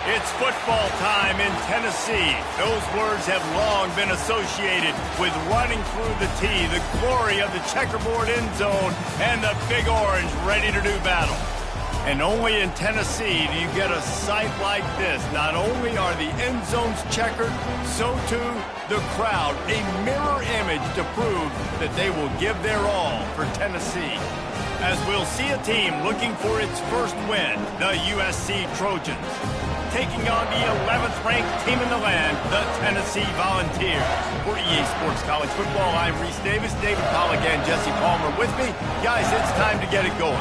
It's football time in Tennessee. Those words have long been associated with running through the tee, the glory of the checkerboard end zone, and the Big Orange ready to do battle. And only in Tennessee do you get a sight like this. Not only are the end zones checkered, so too the crowd, a mirror image to prove that they will give their all for Tennessee. As we'll see a team looking for its first win, the USC Trojans, taking on the 11th ranked team in the land, the Tennessee Volunteers. For EA Sports College Football, I'm Reese Davis, David Pollack, and Jesse Palmer with me. Guys, it's time to get it going.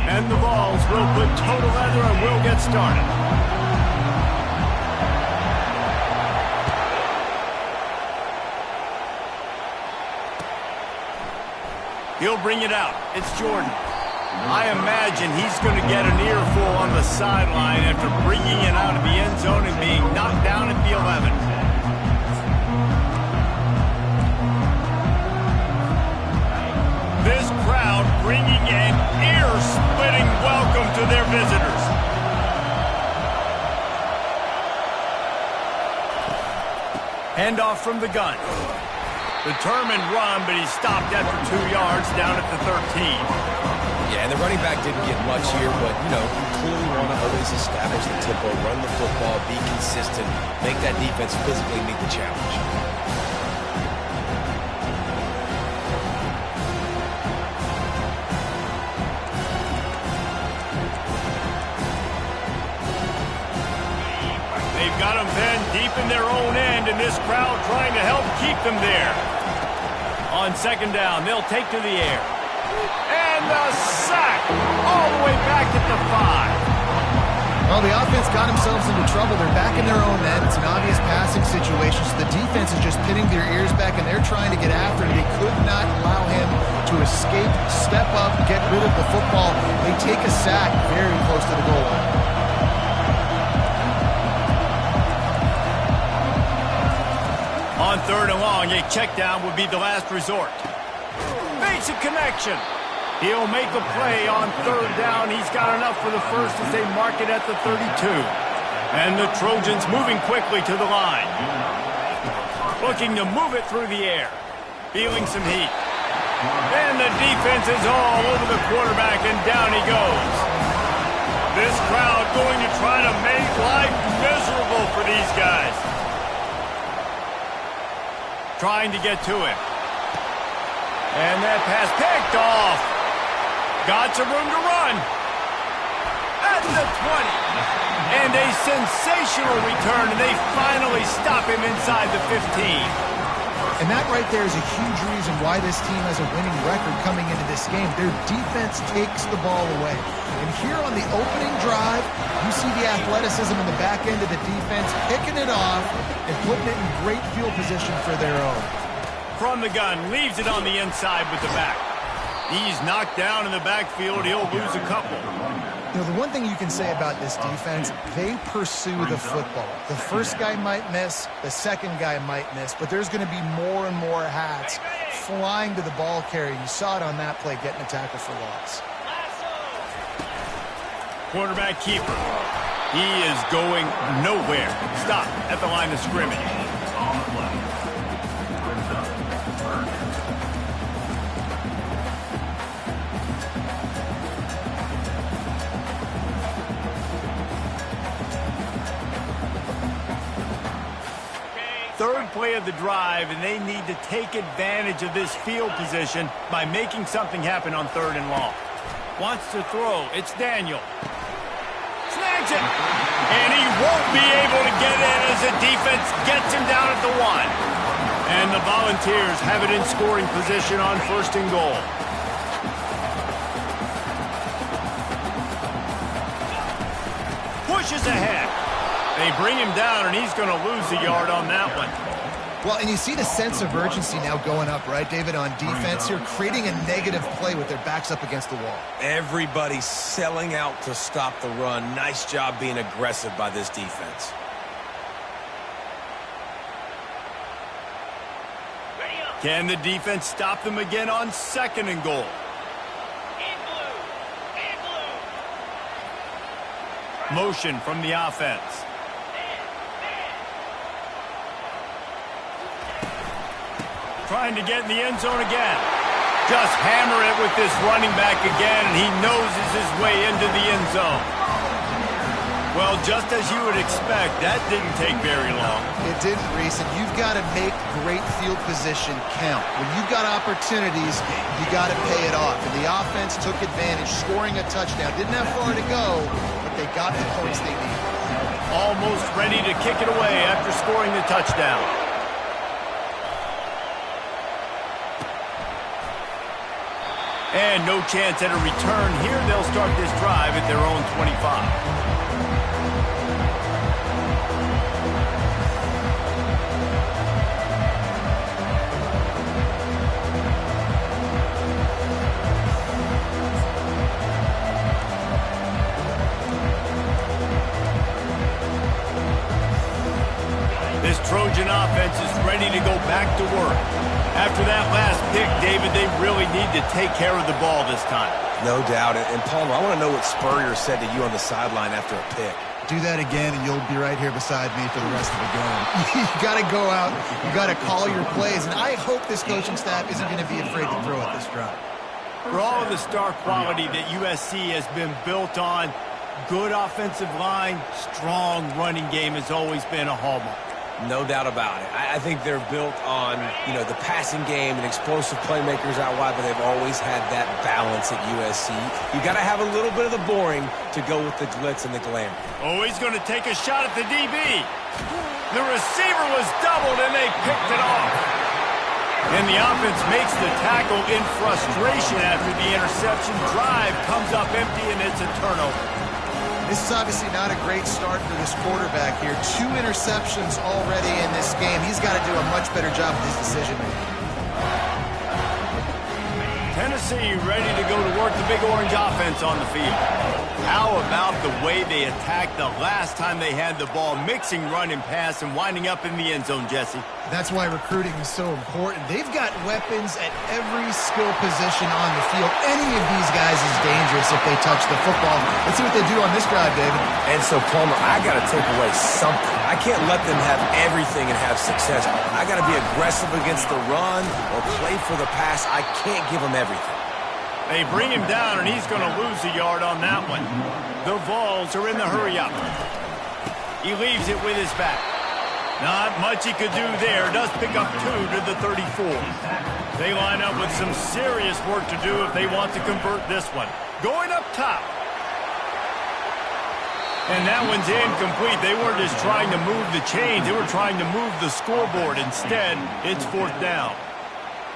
And the balls will put total leather and we'll get started. He'll bring it out. It's Jordan. I imagine he's going to get an earful on the sideline after bringing it out of the end zone and being knocked down at the 11. This crowd bringing an ear-splitting welcome to their visitors. Handoff from the gun. Determined run, but he stopped after 2 yards down at the 13. Yeah, and the running back didn't get much here, but, you clearly want to always establish the tempo, run the football, be consistent, make that defense physically meet the challenge. They've got them then deep in their own end, and this crowd trying to help keep them there. On second down, they'll take to the air. And the sack all the way back at the 5. Well, the offense got themselves into trouble. They're back in their own end. It's an obvious passing situation, so the defense is just pinning their ears back, and they're trying to get after him. They could not allow him to escape, step up, get rid of the football. They take a sack very close to the goal line. On third and long, a check down would be the last resort. Basic connection. He'll make a play on third down. He's got enough for the first as they mark it at the 32. And the Trojans moving quickly to the line. Looking to move it through the air. Feeling some heat. And the defense is all over the quarterback, and down he goes. This crowd going to try to make life miserable for these guys. Trying to get to him. And that pass picked off. Got some room to run. At the 20. And a sensational return, and they finally stop him inside the 15. And that right there is a huge reason why this team has a winning record coming into this game. Their defense takes the ball away. And here on the opening drive, you see the athleticism in the back end of the defense, picking it off and putting it in great field position for their own. From the gun, leaves it on the inside with the back. He's knocked down in the backfield. He'll lose a couple. The one thing you can say about this defense, they pursue the football. The first guy might miss, the second guy might miss, but there's going to be more and more hats flying to the ball carrier. You saw it on that play, getting a tackle for loss. Quarterback keeper. He is going nowhere. Stop at the line of scrimmage. Third play of the drive, and they need to take advantage of this field position by making something happen on third and long. Wants to throw. It's Daniel. Snags it. And he won't be able to get in as the defense gets him down at the 1. And the Volunteers have it in scoring position on first and goal. Pushes ahead. They bring him down, and he's going to lose a yard on that one. Well, and you see the sense of urgency now going up, right, David, on defense here, creating a negative play with their backs up against the wall. Everybody's selling out to stop the run. Nice job being aggressive by this defense. Can the defense stop them again on 2nd and goal? Motion from the offense. Trying to get in the end zone again. Just hammer it with this running back again, and he noses his way into the end zone. Well, just as you would expect, that didn't take very long. It didn't, Reese, and you've got to make great field position count. When you've got opportunities, you got to pay it off. And the offense took advantage, scoring a touchdown. Didn't have far to go, but they got the points they needed. Almost ready to kick it away after scoring the touchdown. And no chance at a return here. They'll start this drive at their own 25. This Trojan offense is ready to go back to work. After that last pick, David, they really need to take care of the ball this time. No doubt. And Palmer, I want to know what Spurrier said to you on the sideline after a pick. Do that again, and you'll be right here beside me for the rest of the game. You got to go out. You got to call your plays, and I hope this coaching staff isn't going to be afraid to throw at this drive. For all of the star quality that USC has been built on, good offensive line, strong running game has always been a hallmark. No doubt about it. I think they're built on, the passing game and explosive playmakers out wide, but they've always had that balance at USC. You got to have a little bit of the boring to go with the glitz and the glamour. Oh, he's going to take a shot at the DB. The receiver was doubled, and they picked it off. And the offense makes the tackle in frustration after the interception. Drive comes up empty, and it's a turnover. This is obviously not a great start for this quarterback here. 2 interceptions already in this game. He's got to do a much better job with his decision-making. Tennessee ready to go to work the Big Orange offense on the field. How about the way they attacked the last time they had the ball, mixing run and pass and winding up in the end zone, Jesse? That's why recruiting is so important. They've got weapons at every skill position on the field. Any of these guys is dangerous if they touch the football. Let's see what they do on this drive, David. And so, Palmer, I got to take away something. I can't let them have everything and have success. I got to be aggressive against the run or play for the pass. I can't give them everything. They bring him down, and he's going to lose a yard on that one. The Vols are in the hurry-up. He leaves it with his back. Not much he could do there. Does pick up 2 to the 34. They line up with some serious work to do if they want to convert this one. Going up top. And that one's incomplete. They weren't just trying to move the chains. They were trying to move the scoreboard. Instead, it's 4th down.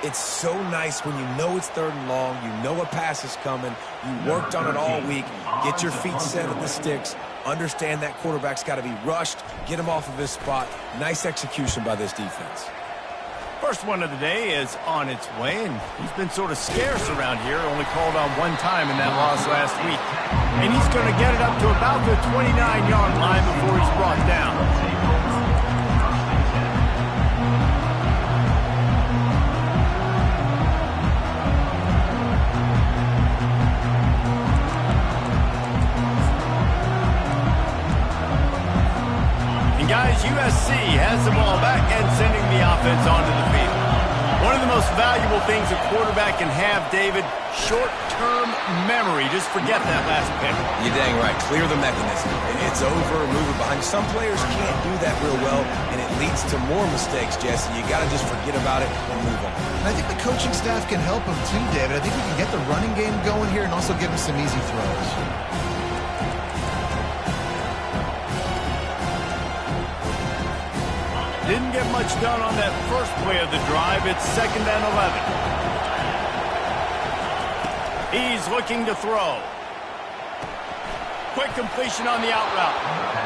It's so nice when you know it's 3rd and long, you know a pass is coming, you worked on it all week, get your feet set at the sticks, understand that quarterback's got to be rushed, get him off of his spot. Nice execution by this defense. First one of the day is on its way, and he's been sort of scarce around here, only called on 1 time in that loss last week. And he's going to get it up to about the 29-yard line before he's brought down. Guys, USC has the ball back and sending the offense onto the field. One of the most valuable things a quarterback can have, David, short-term memory. Just forget that last pick. You're dang right. Clear the mechanism. It's over, move it behind. Some players can't do that real well, and it leads to more mistakes, Jesse. You got to just forget about it and move on. And I think the coaching staff can help him too, David. I think we can get the running game going here and also give him some easy throws. Didn't get much done on that first play of the drive. It's 2nd and 11. He's looking to throw. Quick completion on the out route.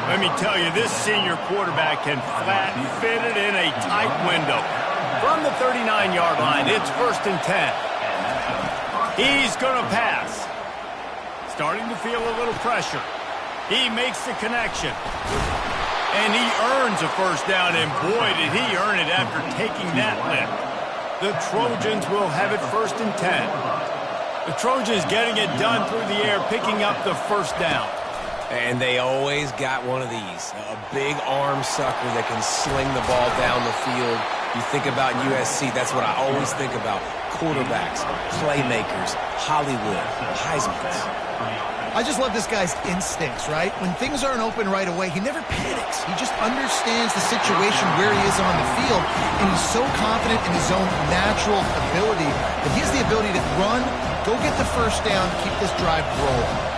Let me tell you, this senior quarterback can flat fit it in a tight window. From the 39-yard line, it's 1st and 10. He's going to pass. Starting to feel a little pressure. He makes the connection. And he earns a 1st down, and boy, did he earn it after taking that lift. The Trojans will have it 1st and 10. The Trojans getting it done through the air, picking up the 1st down. And they always got one of these, a big arm sucker that can sling the ball down the field. You think about USC, that's what I always think about. Quarterbacks, playmakers, Hollywood, Heisman's. I just love this guy's instincts, right? When things aren't open right away, he never panics. He just understands the situation where he is on the field, and he's so confident in his own natural ability that he has the ability to run, go get the 1st down, keep this drive rolling.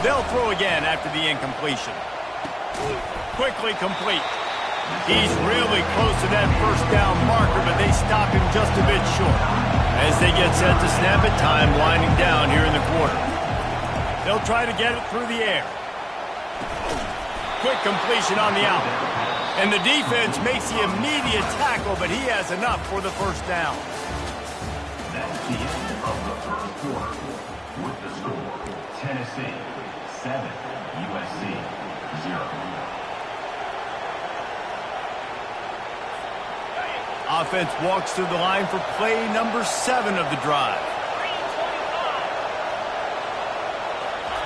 They'll throw again after the incompletion. Quickly complete. He's really close to that 1st down marker, but they stop him just a bit short. As they get set to snap it, time winding down here in the quarter. They'll try to get it through the air. Quick completion on the out. And the defense makes the immediate tackle, but he has enough for the 1st down. That's the end of the 1st quarter. With the score, Tennessee 7, USC 0. Offense walks through the line for play number 7 of the drive.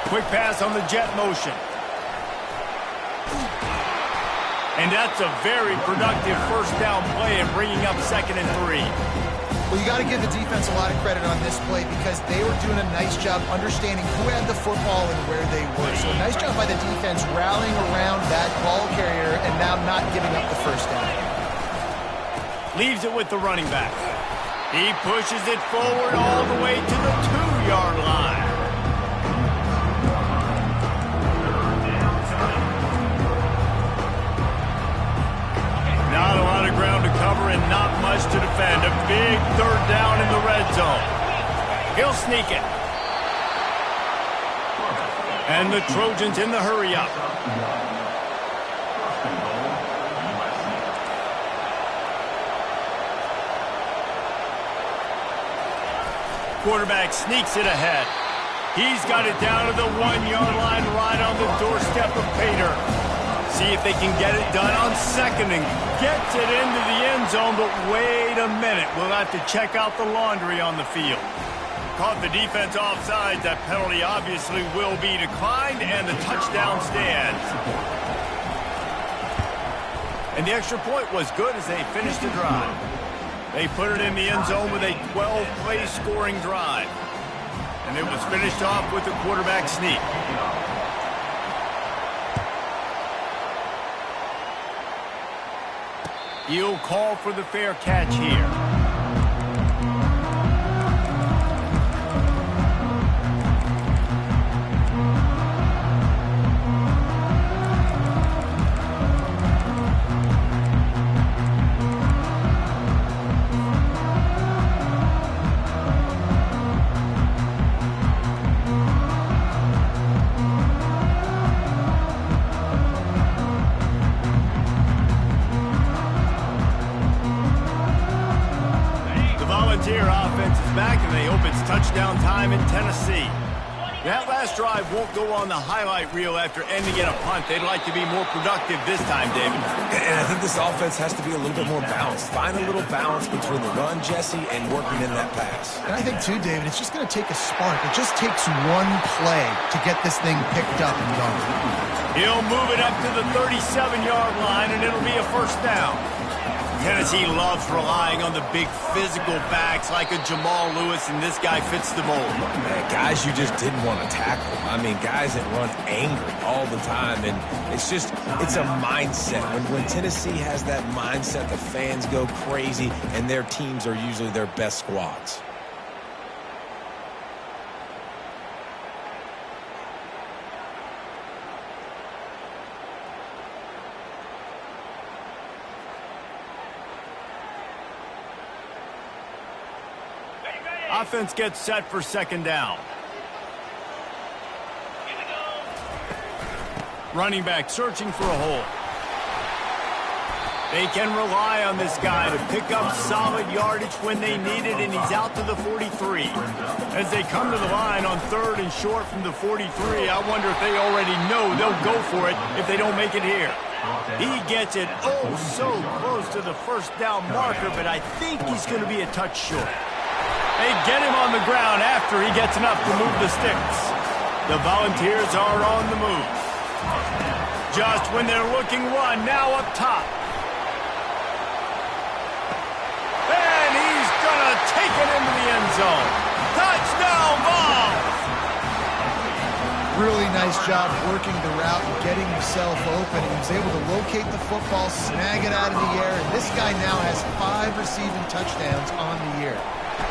Quick pass on the jet motion. And that's a very productive 1st down play and bringing up 2nd and 3. Well, you got to give the defense a lot of credit on this play because they were doing a nice job understanding who had the football and where they were. So a nice job by the defense rallying around that ball carrier and now not giving up the 1st down. Leaves it with the running back. He pushes it forward all the way to the 2-yard line. Not a lot of ground to cover and not much to defend. A big 3rd down in the red zone. He'll sneak it. And the Trojans in the hurry-up. Quarterback sneaks it ahead. He's got it down to the 1-yard line right on the doorstep of Pater. See if they can get it done on 2nd and gets it into the end zone, but wait a minute. We'll have to check out the laundry on the field. Caught the defense offside. That penalty obviously will be declined, and the touchdown stands. And the extra point was good as they finished the drive. They put it in the end zone with a 12-play scoring drive. And it was finished off with a quarterback sneak. He'll call for the fair catch here. Touchdown time in Tennessee. That last drive won't go on the highlight reel after ending in a punt. They'd like to be more productive this time, David. And I think this offense has to be a little bit more balanced. Find a little balance between the run, Jesse, and working in that pass. And I think, too, David, it's just going to take a spark. It just takes one play to get this thing picked up and going. He'll move it up to the 37-yard line, and it'll be a 1st down. Tennessee loves relying on the big physical backs like a Jamal Lewis, and this guy fits the mold. Man, guys you just didn't want to tackle. I mean, guys that run angry all the time, and it's a mindset. When Tennessee has that mindset, the fans go crazy, and their teams are usually their best squads. Offense gets set for 2nd down. Running back searching for a hole. They can rely on this guy to pick up solid yardage when they need it, and he's out to the 43. As they come to the line on 3rd and short from the 43, I wonder if they already know they'll go for it if they don't make it here. He gets it oh so close to the first down marker, but I think he's going to be a touch short. They get him on the ground after he gets enough to move the sticks. The Volunteers are on the move. Just when they're looking one, now up top. And he's going to take it into the end zone. Touchdown, Vols! Really nice job working the route and getting himself open. He was able to locate the football, snag it out of the air, and this guy now has 5 receiving touchdowns on the year.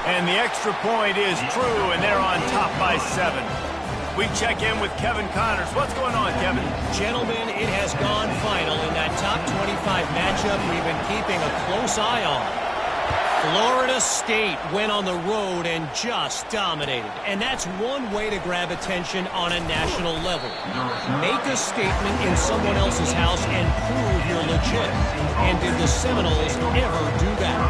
And the extra point is true, and they're on top by 7. We check in with Kevin Connors. What's going on, Kevin? Gentlemen, it has gone final in that top 25 matchup we've been keeping a close eye on. Florida State went on the road and just dominated. And that's one way to grab attention on a national level. Make a statement in someone else's house and prove you're legit. And did the Seminoles ever do that?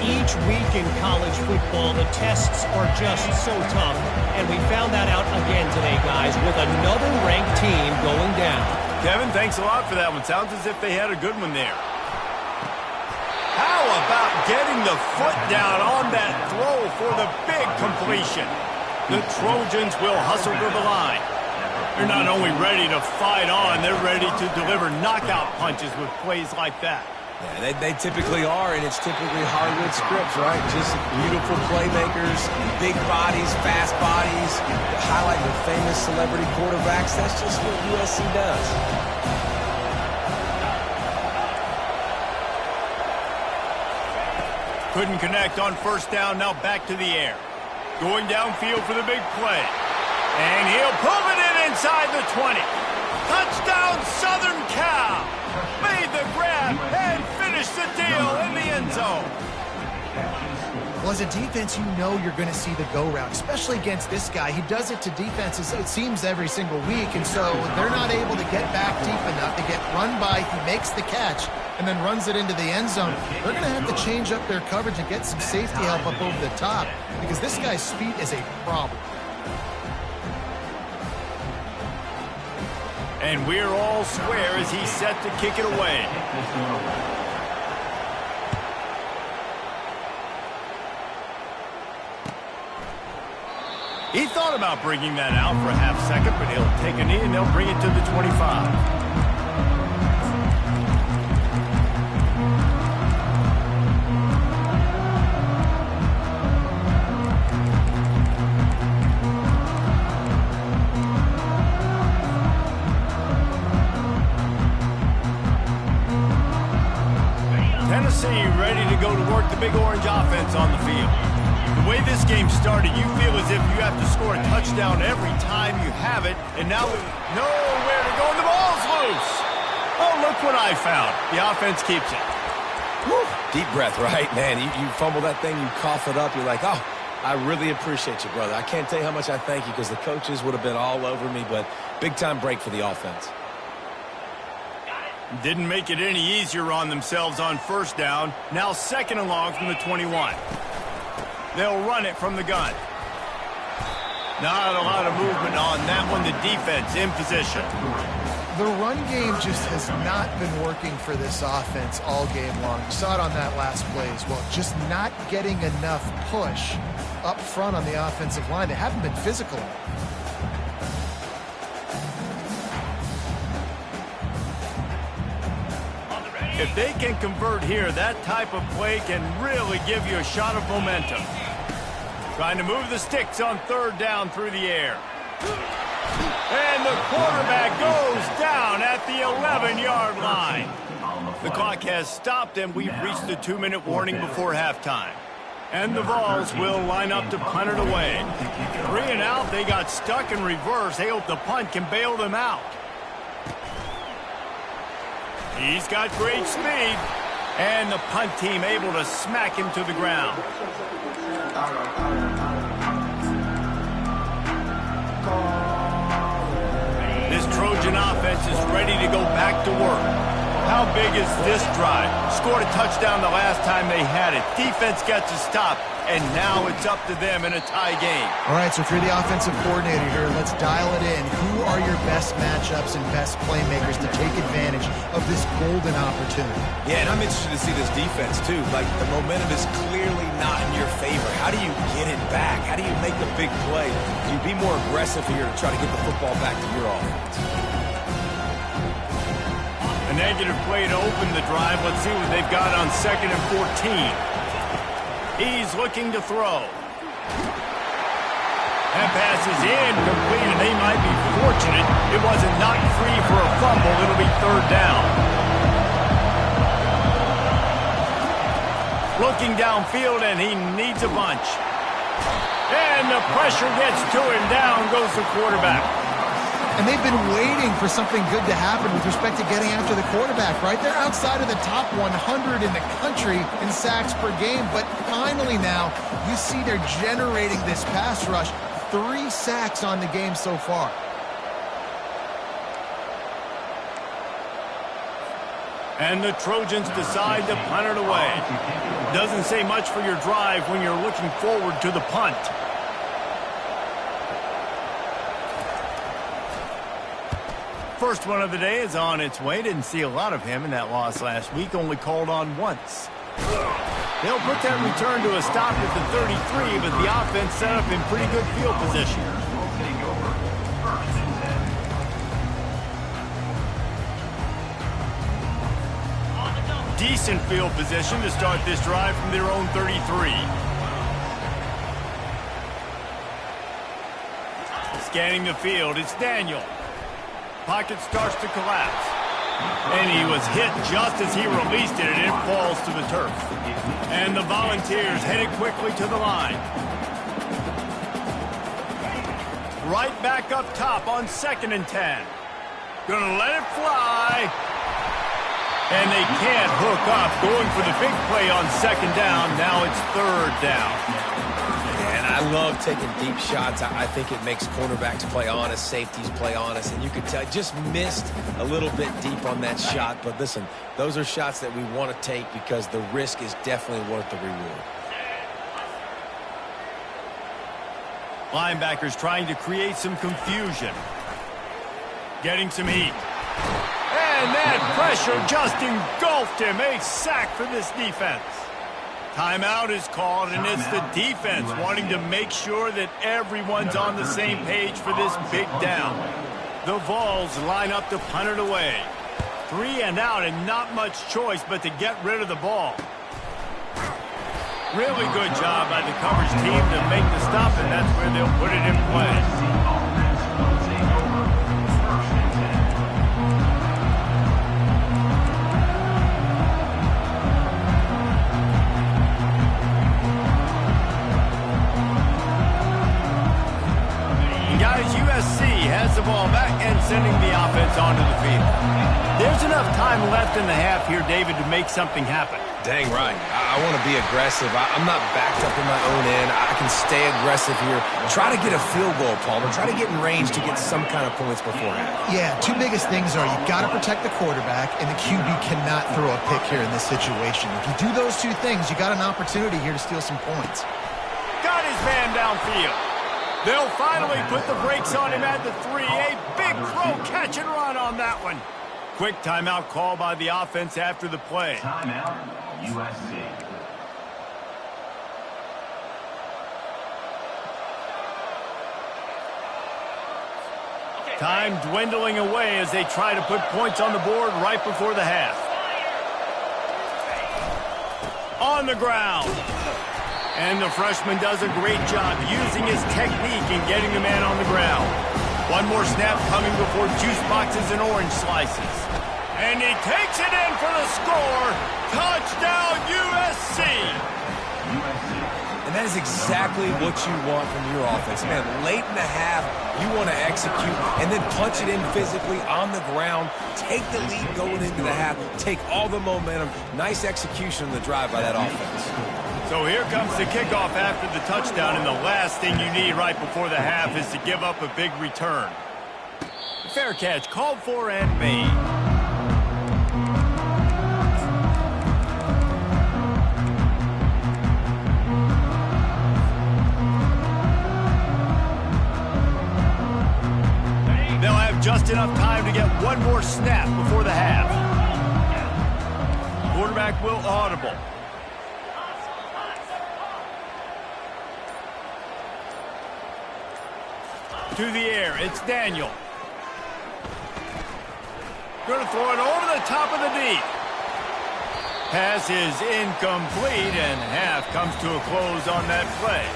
Each week in college football, the tests are just so tough. And we found that out again today, guys, with another ranked team going down. Kevin, thanks a lot for that one. Sounds as if they had a good one there. How about getting the foot down on that throw for the big completion? The Trojans will hustle to the line. They're not only ready to fight on, they're ready to deliver knockout punches with plays like that. Yeah, they typically are, and it's typically hardwood scripts, right? Just beautiful playmakers, big bodies, fast bodies, highlight the famous celebrity quarterbacks. That's just what USC does. Couldn't connect on first down, now back to the air. Going downfield for the big play. And he'll pull it in inside the 20. Touchdown, Southern Cal! Made the grab and finished the deal in the end zone. Well, as a defense, you know you're going to see the go route, especially against this guy. He does it to defenses, it seems, every single week, and so they're not able to get back deep enough. They get run by, he makes the catch, and then runs it into the end zone. They're going to have to change up their coverage and get some safety help up over the top because this guy's speed is a problem. And we're all square as he's set to kick it away. He thought about bringing that out for a half second, but he'll take a knee and they'll bring it to the 25. Tennessee ready to go to work the Big Orange offense on the field. The way this game started, you feel as if you have to score a touchdown every time you have it, and now nowhere to go, and the ball's loose. Oh, look what I found. The offense keeps it. Whew. Deep breath, right? Man, you fumble that thing, you cough it up, you're like, oh, I really appreciate you, brother. I can't tell you how much I thank you because the coaches would have been all over me, but big-time break for the offense. Didn't make it any easier on themselves on first down. Now 2nd and long from the 21. They'll run it from the gun. Not a lot of movement on that one. The defense in position. The run game just has not been working for this offense all game long. You saw it on that last play as well. Just not getting enough push up front on the offensive line. They haven't been physical enough. If they can convert here, that type of play can really give you a shot of momentum. Trying to move the sticks on 3rd down through the air. And the quarterback goes down at the 11-yard line. The clock has stopped, and we've reached the 2-minute warning before halftime. And the Vols will line up to punt it away. 3 and out, they got stuck in reverse. They hope the punt can bail them out. He's got great speed, and the punt team able to smack him to the ground. This Trojan offense is ready to go back to work. How big is this drive? Scored a touchdown the last time they had it. Defense gets a stop, and now it's up to them in a tie game. All right, so if you're the offensive coordinator here, let's dial it in. Who are your best matchups and best playmakers to take advantage of this golden opportunity? Yeah, and I'm interested to see this defense, too. Like, the momentum is clearly not in your favor. How do you get it back? How do you make the big play? Do you be more aggressive here to try to get the football back to your offense? A negative play to open the drive. Let's see what they've got on 2nd and 14. He's looking to throw. That pass is incomplete, and they might be fortunate it wasn't knocked free for a fumble. It'll be 3rd down. Looking downfield, and he needs a bunch. And the pressure gets to him. Down goes the quarterback. And they've been waiting for something good to happen with respect to getting after the quarterback, right? They're outside of the top 100 in the country in sacks per game, but finally now you see they're generating this pass rush. 3 sacks on the game so far. And the Trojans decide to punt it away. Doesn't say much for your drive when you're looking forward to the punt. First one of the day is on its way. Didn't see a lot of him in that loss last week. Only called on once. They'll put that return to a stop at the 33, but the offense set up in pretty good field position. Decent field position to start this drive from their own 33. Scanning the field, it's Daniel. Pocket starts to collapse. And he was hit just as he released it, and it falls to the turf. And the Volunteers headed quickly to the line. Right back up top on 2nd and 10. Gonna let it fly. And they can't hook up. Going for the big play on 2nd down. Now it's 3rd down. And I love taking deep shots. I think it makes cornerbacks play honest, safeties play honest, and you could tell just missed a little bit deep on that shot. But listen, those are shots that we want to take because the risk is definitely worth the reward. Linebackers trying to create some confusion. Getting some heat. And that pressure just engulfed him. A sack for this defense. Timeout is called, and it's the defense wanting to make sure that everyone's on the same page for this big down. The Vols line up to punt it away. 3 and out, and not much choice but to get rid of the ball. Really good job by the coverage team to make the stop, and that's where they'll put it in play. Has the ball back and sending the offense onto the field. There's enough time left in the half here, David, to make something happen. Dang right. I want to be aggressive. I'm not backed up in my own end. I can stay aggressive here. Try to get a field goal, Palmer. Try to get in range to get some kind of points beforehand. Yeah, 2 biggest things are you got to protect the quarterback, and the QB cannot throw a pick here in this situation. If you do those 2 things, you got an opportunity here to steal some points. Got his man downfield. They'll finally put the brakes on him at the 3. A big throw, catch and run on that one. Quick timeout call by the offense after the play. Timeout, USC. Time dwindling away as they try to put points on the board right before the half. On the ground. And the freshman does a great job using his technique and getting the man on the ground. One more snap coming before juice boxes and orange slices. And he takes it in for the score. Touchdown, USC! And that is exactly what you want from your offense. Man, late in the half, you want to execute and then punch it in physically on the ground. Take the lead going into the half. Take all the momentum. Nice execution on the drive by that offense. So here comes the kickoff after the touchdown, and the last thing you need right before the half is to give up a big return. fair catch called for and made. They'll have just enough time to get one more snap before the half. Quarterback will audible. To the air, it's Daniel. Going to throw it over the top of the deep. Pass is incomplete, and half comes to a close on that play.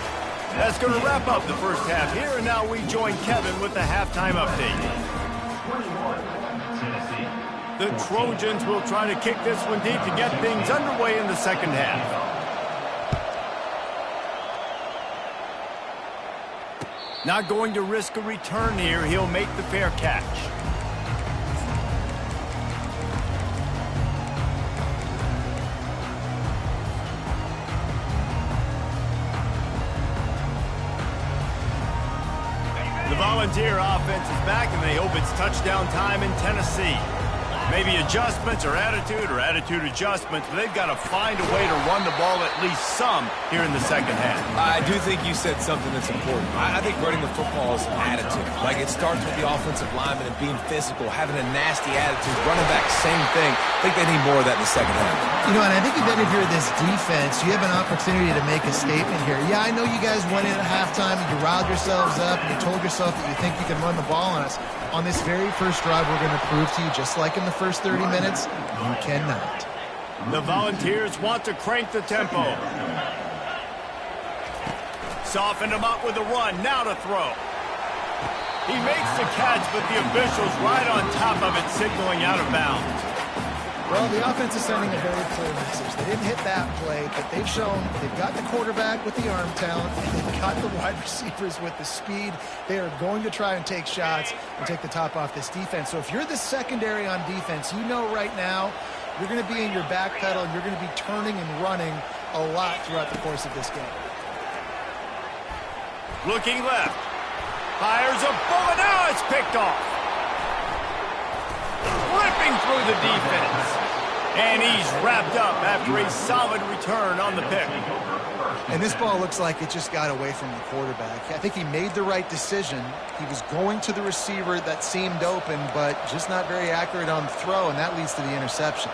That's going to wrap up the first half here, and now we join Kevin with the halftime update. The Trojans will try to kick this one deep to get things underway in the second half. Not going to risk a return here. He'll make the fair catch. The Volunteer offense is back, and they hope it's touchdown time in Tennessee. Maybe adjustments or attitude adjustments, but they've got to find a way to run the ball at least some here in the second half. I do think you said something that's important. I think running the football is an attitude. Like, it starts with the offensive lineman and being physical, having a nasty attitude. Running back, same thing. I think they need more of that in the second half. You know, and I think even if you're this defense, you have an opportunity to make a statement here. Yeah, I know you guys went in at halftime and you riled yourselves up and you told yourself that you think you can run the ball on us. On this very first drive, we're going to prove to you, just like in the first 30 minutes, you cannot. The Volunteers want to crank the tempo. Softened him up with a run, now to throw. He makes the catch, but the official's right on top of it, signaling out of bounds. Well, the offense is sending a very clear message. They didn't hit that play, but they've shown they've got the quarterback with the arm talent, and they've got the wide receivers with the speed. They are going to try and take shots and take the top off this defense. So if you're the secondary on defense, you know right now you're going to be in your back pedal and you're going to be turning and running a lot throughout the course of this game. Looking left. Fires a bullet. Now it's picked off. Ripping through the defense. And he's wrapped up after a solid return on the pick. And this ball looks like it just got away from the quarterback. I think he made the right decision. He was going to the receiver that seemed open, but just not very accurate on the throw, and that leads to the interception.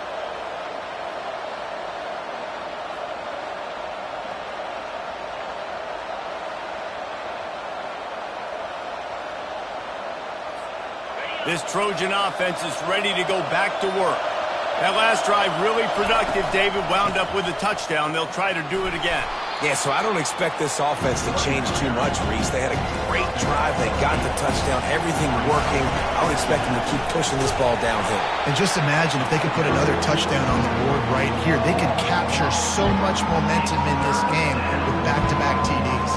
This Trojan offense is ready to go back to work. That last drive really productive. David wound up with a touchdown. They'll try to do it again. Yeah, so I don't expect this offense to change too much, Reese. They had a great drive. They got the touchdown. Everything working. I would expect them to keep pushing this ball downhill. And just imagine if they could put another touchdown on the board right here. They could capture so much momentum in this game with back-to-back TDs.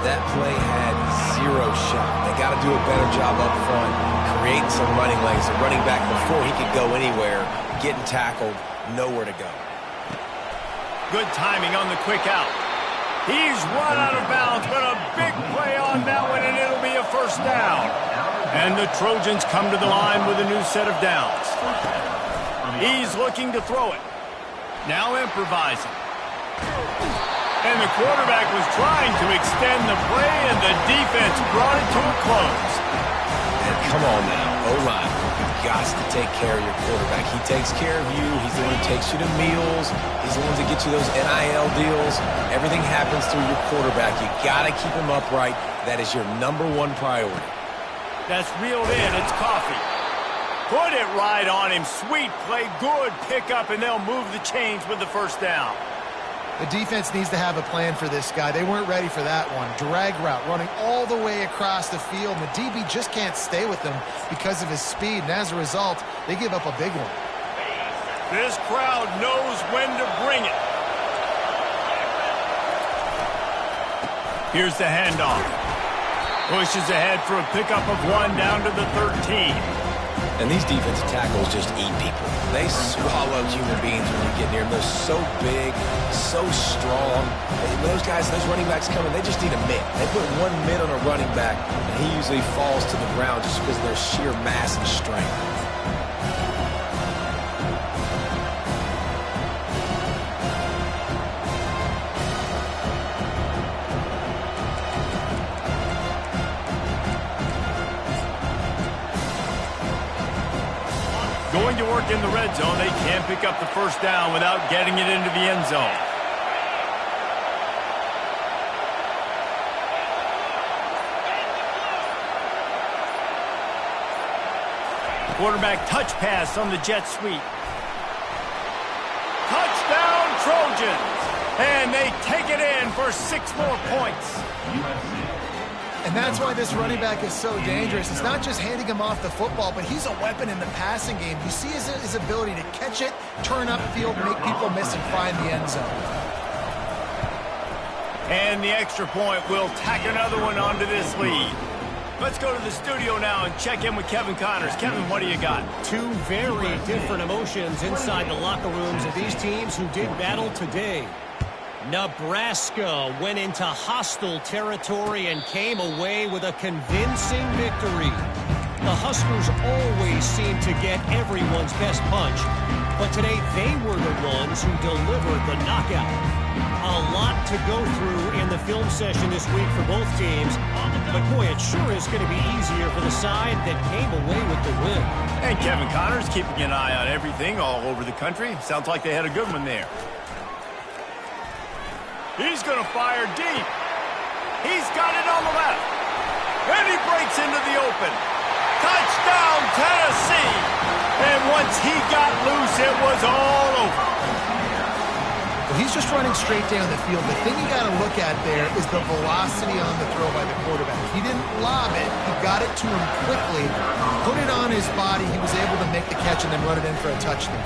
That play had zero shot. They got to do a better job up front, creating some running lanes. The running back, before he could go anywhere, getting tackled, nowhere to go. Good timing on the quick out. He's run out of bounds, but a big play on that one, and it'll be a first down. And the Trojans come to the line with a new set of downs. He's looking to throw it. Now improvising. And the quarterback was trying to extend the play, and the defense brought it to a close. And come on now, O-line. You've got to take care of your quarterback. He takes care of you. He's the one who takes you to meals. He's the one that gets you those NIL deals. Everything happens through your quarterback. You got to keep him upright. That is your #1 priority. That's reeled in. It's Coffee. Put it right on him. Sweet play. Good pickup, and they'll move the chains with the first down. The defense needs to have a plan for this guy. They weren't ready for that one. Drag route, running all the way across the field. And the DB just can't stay with them because of his speed. And as a result, they give up a big one. This crowd knows when to bring it. Here's the handoff. Pushes ahead for a pickup of 1 down to the 13. And these defensive tackles just eat people. They swallow human beings when you get near them. They're so big, so strong. And those guys, those running backs coming, they just need a mitt. They put one mitt on a running back, and he usually falls to the ground just because of their sheer mass and strength. Going to work in the red zone, they can't pick up the first down without getting it into the end zone. Quarterback touch pass on the jet sweep. Touchdown Trojans! And they take it in for 6 more points. And that's why this running back is so dangerous. It's not just handing him off the football, but he's a weapon in the passing game. You see his ability to catch it, turn upfield, make people miss, and find the end zone. And the extra point will tack another one onto this lead. Let's go to the studio now and check in with Kevin Connors. Kevin, what do you got? 2 very different emotions inside the locker rooms of these teams who did battle today. Nebraska went into hostile territory and came away with a convincing victory. The Huskers always seem to get everyone's best punch, but today they were the ones who delivered the knockout. A lot to go through in the film session this week for both teams, but boy, it sure is going to be easier for the side that came away with the win. And Kevin Connors keeping an eye on everything all over the country. Sounds like they had a good one there. He's going to fire deep. He's got it on the left. And he breaks into the open. Touchdown, Tennessee. And once he got loose, it was all over. Well, he's just running straight down the field. The thing you got to look at there is the velocity on the throw by the quarterback. He didn't lob it. He got it to him quickly, put it on his body. He was able to make the catch and then run it in for a touchdown.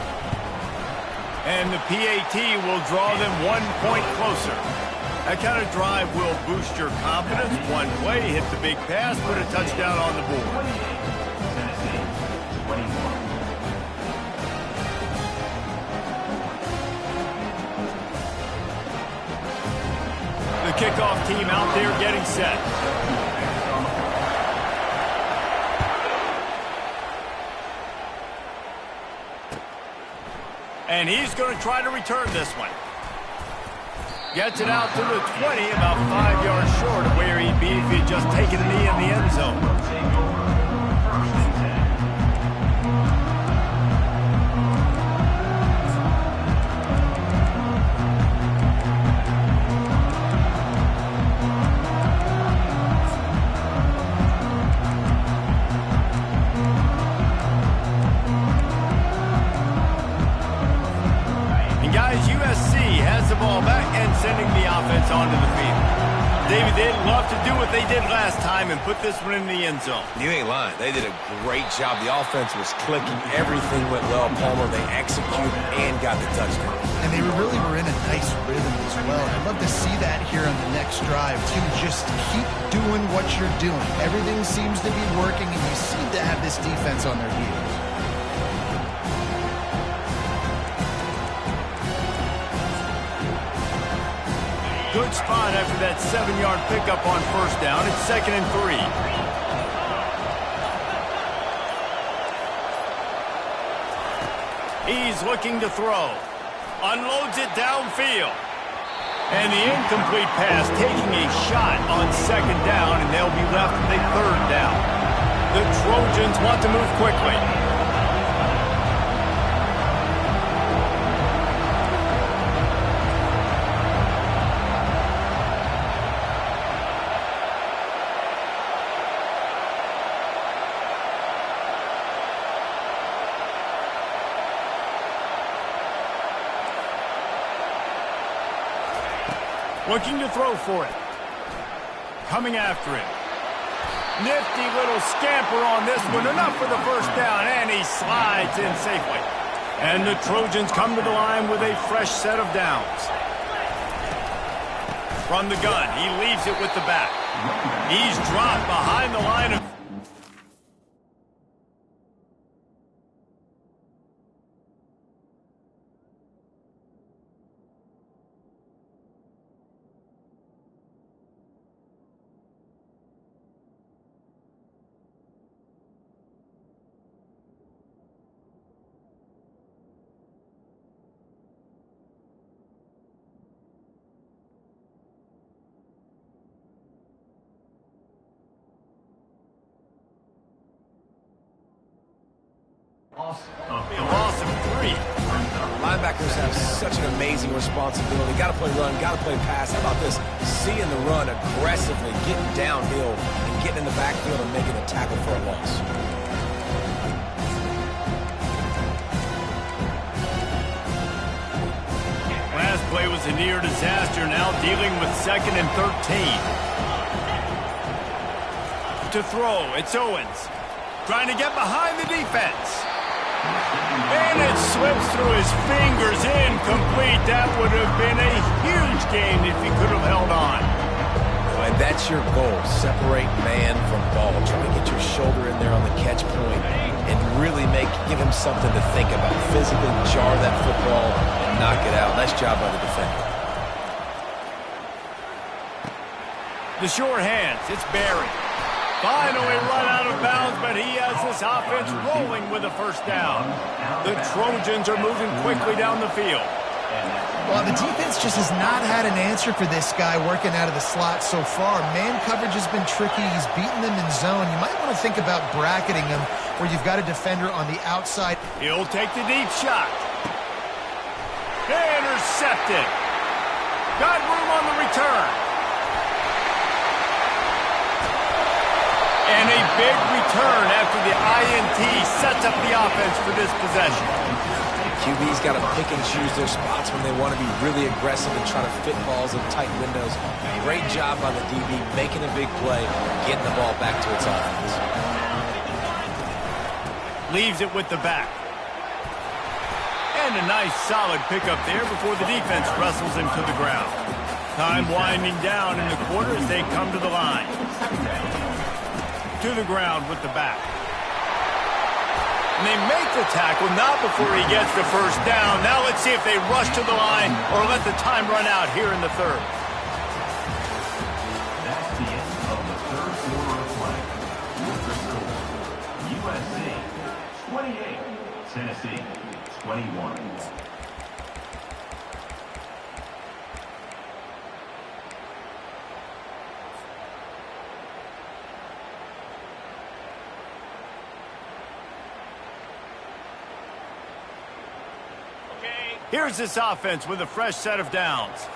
And the PAT will draw them 1 point closer. That kind of drive will boost your confidence. One play, hit the big pass, put a touchdown on the board. The kickoff team out there getting set. And he's going to try to return this one. Gets it out to the 20, about 5 yards short of where he'd be if he'd just taken a knee in the end zone. Sending the offense onto the field. David, they'd love to do what they did last time and put this one in the end zone. You ain't lying. They did a great job. The offense was clicking. Everything went well. Palmer, they executed and got the touchdown. And they really were in a nice rhythm as well. I'd love to see that here on the next drive, too. Just keep doing what you're doing. Everything seems to be working, and you seem to have this defense on their heels. Good spot after that 7-yard pickup on first down. It's 2nd and 3. He's looking to throw. Unloads it downfield. And the incomplete pass taking a shot on 2nd down, and they'll be left with a 3rd down. The Trojans want to move quickly. Looking to throw for it. Coming after it. Nifty little scamper on this one. Enough for the first down, and he slides in safely. And the Trojans come to the line with a fresh set of downs. From the gun, he leaves it with the back. He's dropped behind the line of... A loss of 3. Linebackers have such an amazing responsibility. Got to play run, got to play pass. How about this? Seeing the run aggressively, getting downhill, and getting in the backfield and making a tackle for a loss. Last play was a near disaster, now dealing with 2nd and 13. To throw, it's Owens. Trying to get behind the defense. And it slips through his fingers, incomplete. That would have been a huge gain if he could have held on. And that's your goal, separate man from ball. Try to get your shoulder in there on the catch point and really give him something to think about. Physically jar that football and knock it out. Nice job by the defender. The sure hands, it's Barry. Finally run out of bounds, but he has this offense rolling with a first down. The Trojans are moving quickly down the field. Well, the defense just has not had an answer for this guy working out of the slot so far. Man coverage has been tricky. He's beaten them in zone. You might want to think about bracketing him where you've got a defender on the outside. He'll take the deep shot. Intercepted. Got room on the return. And a big return after the INT sets up the offense for this possession. QB's got to pick and choose their spots when they want to be really aggressive and try to fit balls in tight windows. Great job by the DB making a big play, getting the ball back to its offense. Leaves it with the back. And a nice solid pickup there before the defense wrestles him to the ground. Time winding down in the quarter as they come to the line. To the ground with the back. And they make the tackle, not before he gets the first down. Now let's see if they rush to the line or let the time run out here in the third. That's the end of the third quarter of play. With the score, USC 28, Tennessee 21. Here's this offense with a fresh set of downs.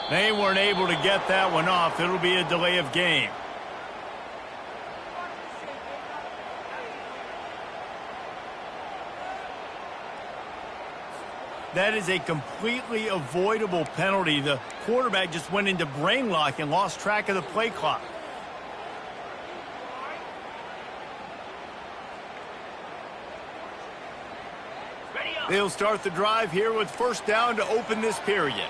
They weren't able to get that one off. It'll be a delay of game. That is a completely avoidable penalty. The quarterback just went into brain lock and lost track of the play clock. They'll start the drive here with first down to open this period.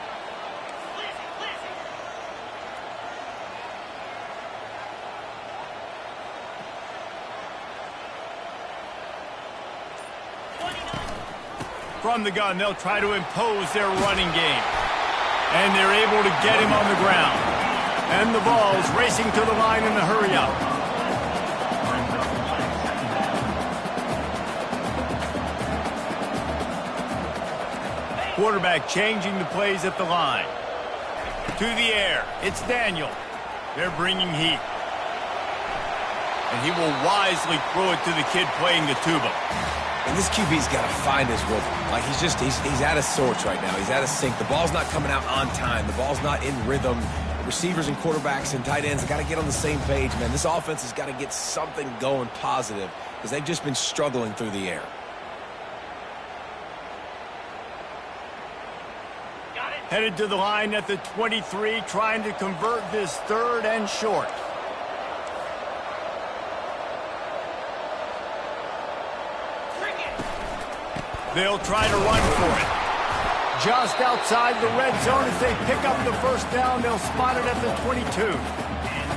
From the gun, they'll try to impose their running game. And they're able to get him on the ground. And the ball's racing to the line in the hurry-up. Quarterback changing the plays at the line. To the air, it's Daniel. They're bringing heat. And he will wisely throw it to the kid playing the tuba. And this QB's got to find his rhythm. Like he's out of sorts right now. He's out of sync. The ball's not coming out on time. The ball's not in rhythm. The receivers and quarterbacks and tight ends have got to get on the same page, man. This offense has got to get something going positive because they've just been struggling through the air. Headed to the line at the 23, trying to convert this third and short. They'll try to run for it. Just outside the red zone as they pick up the first down. They'll spot it at the 22.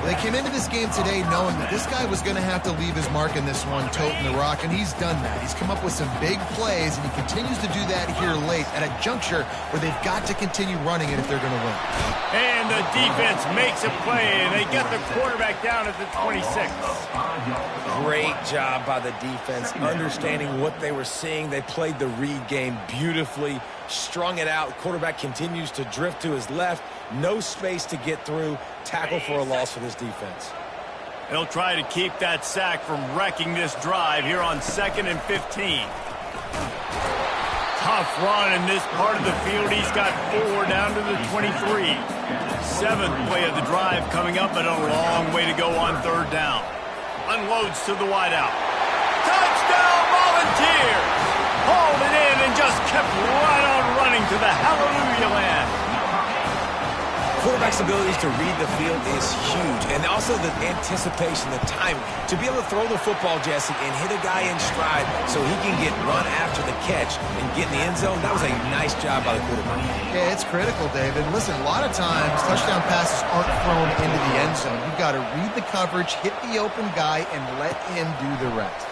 They came into this game today knowing that this guy was going to have to leave his mark in this one, toting the rock, and he's done that. He's come up with some big plays, and he continues to do that here late at a juncture where they've got to continue running it if they're going to win. And the defense makes a play, and they get the quarterback down at the 26. Great job by the defense, understanding what they were seeing. They played the read game beautifully, strung it out. Quarterback continues to drift to his left. No space to get through. Tackle for a loss for this defense. They'll try to keep that sack from wrecking this drive here on 2nd and 15. Tough run in this part of the field. He's got 4 down to the 23. 7th play of the drive coming up, but a long way to go on 3rd down. Unloads to the wideout. Touchdown, Volunteers! Hauled it in and just kept right on running to the hallelujah land. Quarterback's abilities to read the field is huge, and also the anticipation, the timing. To be able to throw the football, Jesse, and hit a guy in stride so he can get run after the catch and get in the end zone, that was a nice job by the quarterback. Yeah, it's critical, David. Listen, a lot of times touchdown passes aren't thrown into the end zone. You've got to read the coverage, hit the open guy, and let him do the rest.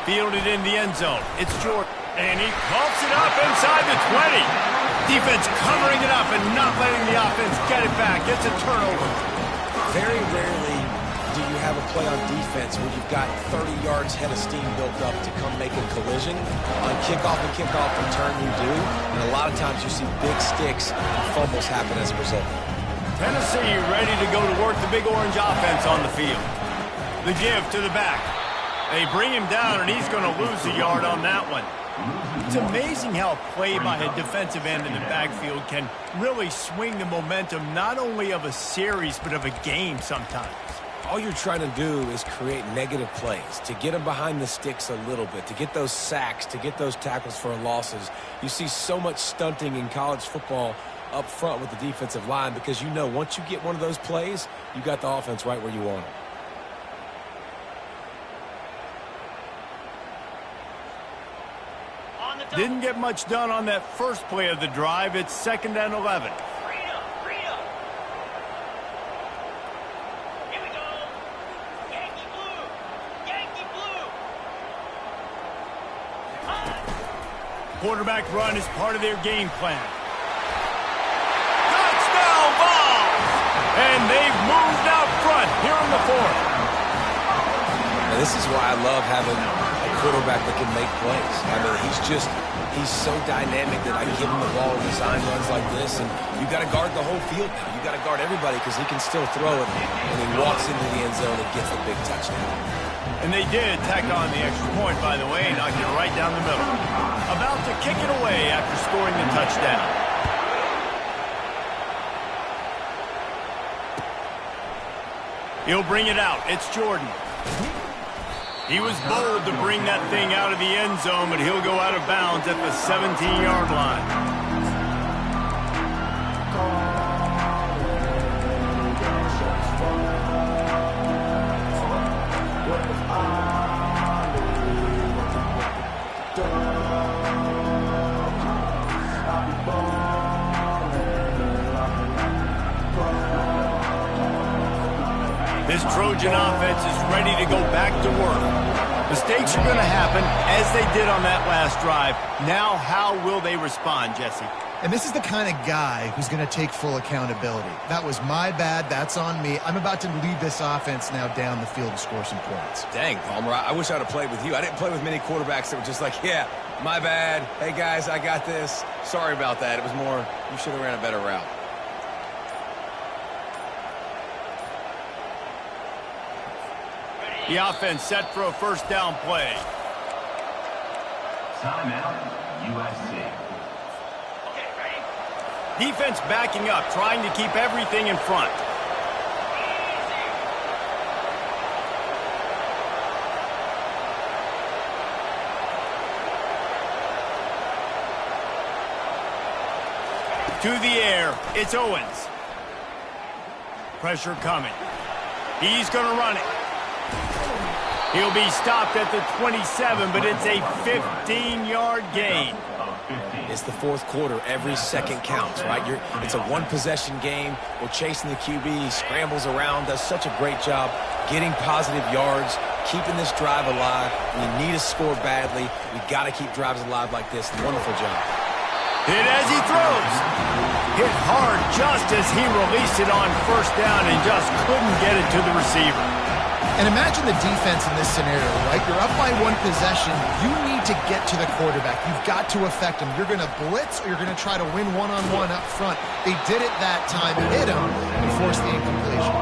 Fielded in the end zone. It's Jordan, and he coughs it up inside the 20. Defense covering it up and not letting the offense get it back. It's a turnover. Very rarely do you have a play on defense where you've got 30 yards head of steam built up to come make a collision. On kickoff and kickoff return, you do. And a lot of times you see big sticks and fumbles happen as a result. Tennessee ready to go to work the Big Orange offense on the field. The give to the back. They bring him down, and he's going to lose a yard on that one. It's amazing how a play by a defensive end in the backfield can really swing the momentum not only of a series but of a game sometimes. All you're trying to do is create negative plays, to get them behind the sticks a little bit, to get those sacks, to get those tackles for losses. You see so much stunting in college football up front with the defensive line because you know once you get one of those plays, you got the offense right where you want it. Didn't get much done on that first play of the drive. It's 2nd and 11. Freedom. Here we go. Yankee blue. Quarterback run is part of their game plan. Touchdown ball! And they've moved out front here in the 4th. Now, this is why I love having a quarterback that can make plays. I mean, he's so dynamic that I give him the ball in design runs like this, and you got to guard the whole field now. You got to guard everybody because he can still throw it, and he walks into the end zone and gets the big touchdown. And they did tack on the extra point, by the way, knocking it right down the middle. About to kick it away after scoring the touchdown. He'll bring it out. It's Jordan. He was bold to bring that thing out of the end zone, but he'll go out of bounds at the 17-yard line. This Trojan offense is ready to go back to work. Mistakes are going to happen, as they did on that last drive. Now, how will they respond, Jesse? And this is the kind of guy who's going to take full accountability. That was my bad. That's on me. I'm about to lead this offense now down the field to score some points. Dang, Palmer, I wish I would have played with you. I didn't play with many quarterbacks that were just like, yeah, my bad. Hey, guys, I got this. Sorry about that. It was more, you should have ran a better route. The offense set for a first down play. Timeout, USC. Okay, ready? Defense backing up, trying to keep everything in front. To the air, it's Owens. Pressure coming. He's going to run it. He'll be stopped at the 27, but it's a 15-yard gain. It's the fourth quarter. Every second counts, right? It's a one-possession game. We're chasing the QB. He scrambles around, does such a great job getting positive yards, keeping this drive alive. We need to score badly. We've got to keep drives alive like this. Wonderful job. Hit as he throws. Hit hard just as he released it on first down and just couldn't get it to the receiver. And imagine the defense in this scenario, right? You're up by one possession. You need to get to the quarterback. You've got to affect him. You're going to blitz or you're going to try to win one-on-one up front. They did it that time, hit him, and forced the incompletion.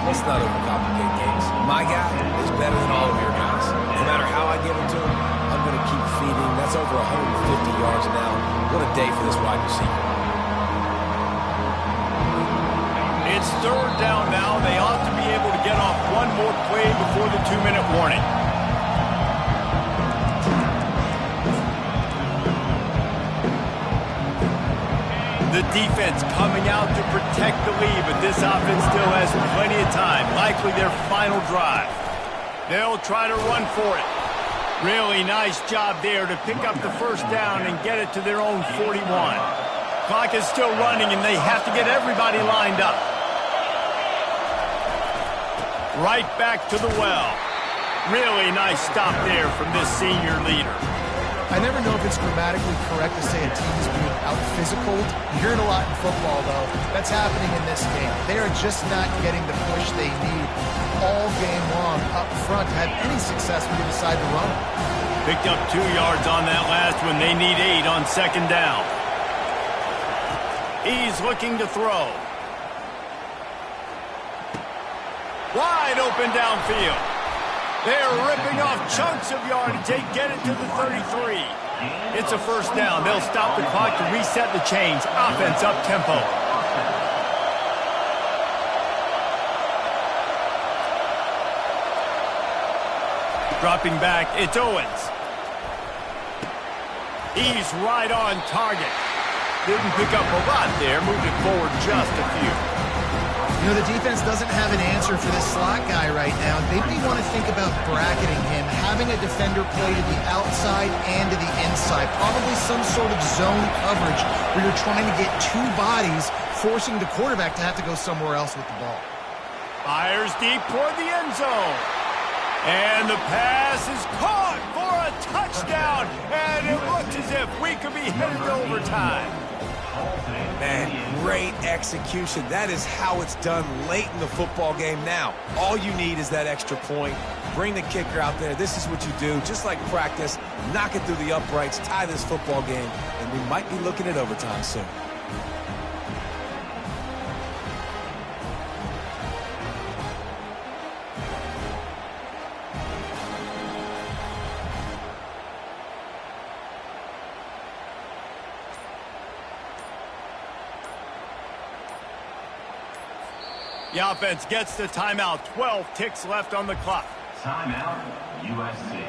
Let's not overcomplicate games. My guy is better than all of your guys. No matter how I give it to him, I'm going to keep feeding. That's over 150 yards now. What a day for this wide receiver. It's third down now. They ought to be able to get off one more play before the 2-minute warning. The defense coming out to protect the lead, but this offense still has plenty of time. Likely their final drive. They'll try to run for it. Really nice job there to pick up the first down and get it to their own 41. Clock is still running, and they have to get everybody lined up. Right back to the well. Really nice stop there from this senior leader. I never know if it's grammatically correct to say a team is being out-physical. You hear it a lot in football, though. That's happening in this game. They are just not getting the push they need all game long up front to have any success when they decide to run. Picked up 2 yards on that last one. They need 8 on second down. He's looking to throw. Wide open downfield. They're ripping off chunks of yardage. They get it to the 33. It's a first down. They'll stop the clock to reset the chains. Offense up tempo. Dropping back, it's Owens. He's right on target. Didn't pick up a lot there. Moved it forward just a few. You know, the defense doesn't have an answer for this slot guy right now. They may want to think about bracketing him, having a defender play to the outside and to the inside. Probably some sort of zone coverage where you're trying to get 2 bodies, forcing the quarterback to have to go somewhere else with the ball. Fires deep toward the end zone. And the pass is caught for a touchdown. And it looks as if we could be headed to overtime. Man, great execution. That is how it's done late in the football game now. All you need is that extra point. Bring the kicker out there. This is what you do. Just like practice, knock it through the uprights, tie this football game, and we might be looking at overtime soon. The offense gets the timeout. 12 ticks left on the clock. Timeout, USC.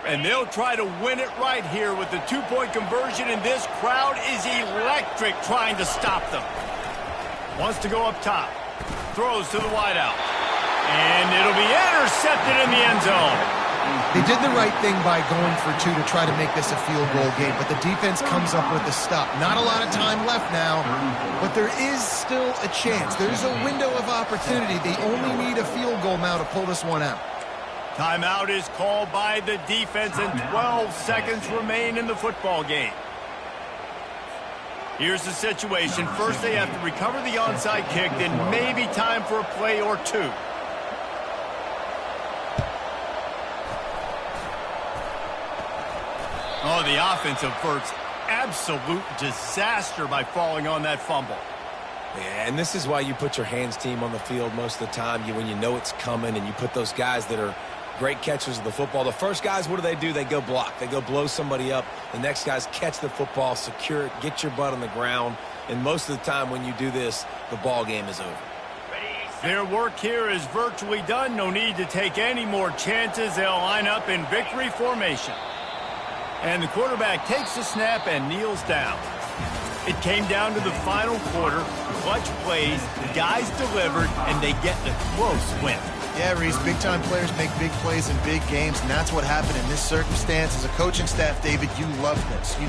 And they'll try to win it right here with the 2-point conversion, and this crowd is electric trying to stop them. Wants to go up top. Throws to the wideout. And it'll be intercepted in the end zone. They did the right thing by going for 2 to try to make this a field goal game, but the defense comes up with the stop. Not a lot of time left now, but there is still a chance. There's a window of opportunity. They only need a field goal now to pull this one out. Timeout is called by the defense, and 12 seconds remain in the football game. Here's the situation. First, they have to recover the onside kick, then maybe time for a play or 2. Oh, the offense averts absolute disaster by falling on that fumble. Yeah, and this is why you put your hands team on the field most of the time. When you know it's coming, and you put those guys that are great catchers of the football. The first guys, what do? They go block. They go blow somebody up. The next guys catch the football, secure it, get your butt on the ground. And most of the time when you do this, the ball game is over. Their work here is virtually done. No need to take any more chances. They'll line up in victory formation. And the quarterback takes the snap and kneels down. It came down to the final quarter. Clutch plays, guys delivered, and they get the close win. Yeah, Reese, big-time players make big plays in big games, and that's what happened in this circumstance. As a coaching staff, David, you love this. You